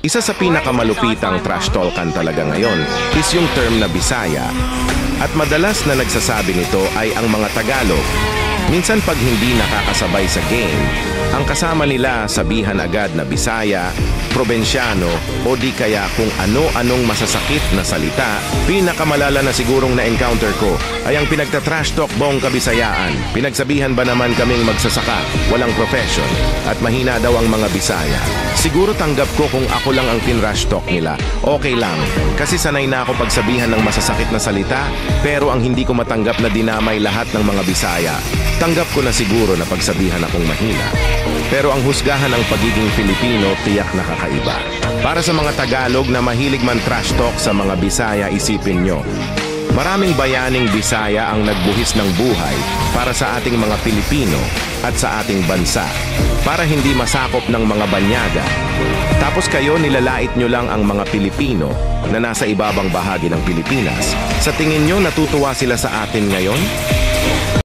Isa sa pinakamalupitang trash talkan talaga ngayon is yung term na Bisaya. At madalas na nagsasabi nito ay ang mga Tagalog. Minsan pag hindi nakakasabay sa game, ang kasama nila sabihan agad na Bisaya, Probensyano o di kaya kung ano-anong masasakit na salita. Pinakamalala na sigurong na-encounter ko ay ang pinagta-trash talk bong Kabisayaan. Pinagsabihan ba naman kaming magsasaka, walang profession at mahina daw ang mga Bisaya. Siguro tanggap ko kung ako lang ang pinrash talk nila. Okay lang, kasi sanay na ako pagsabihan ng masasakit na salita, pero ang hindi ko matanggap na dinamay lahat ng mga Bisaya. Tanggap ko na siguro na pagsabihan akong mahina. Pero ang husgahan ng pagiging Pilipino tiyak nakakaiba. Para sa mga Tagalog na mahilig man trash talk sa mga Bisaya, isipin nyo. Maraming bayaning Bisaya ang nagbuhis ng buhay para sa ating mga Pilipino at sa ating bansa. Para hindi masakop ng mga banyaga. Tapos kayo nilalait nyo lang ang mga Pilipino na nasa ibabang bahagi ng Pilipinas. Sa tingin nyo natutuwa sila sa atin ngayon?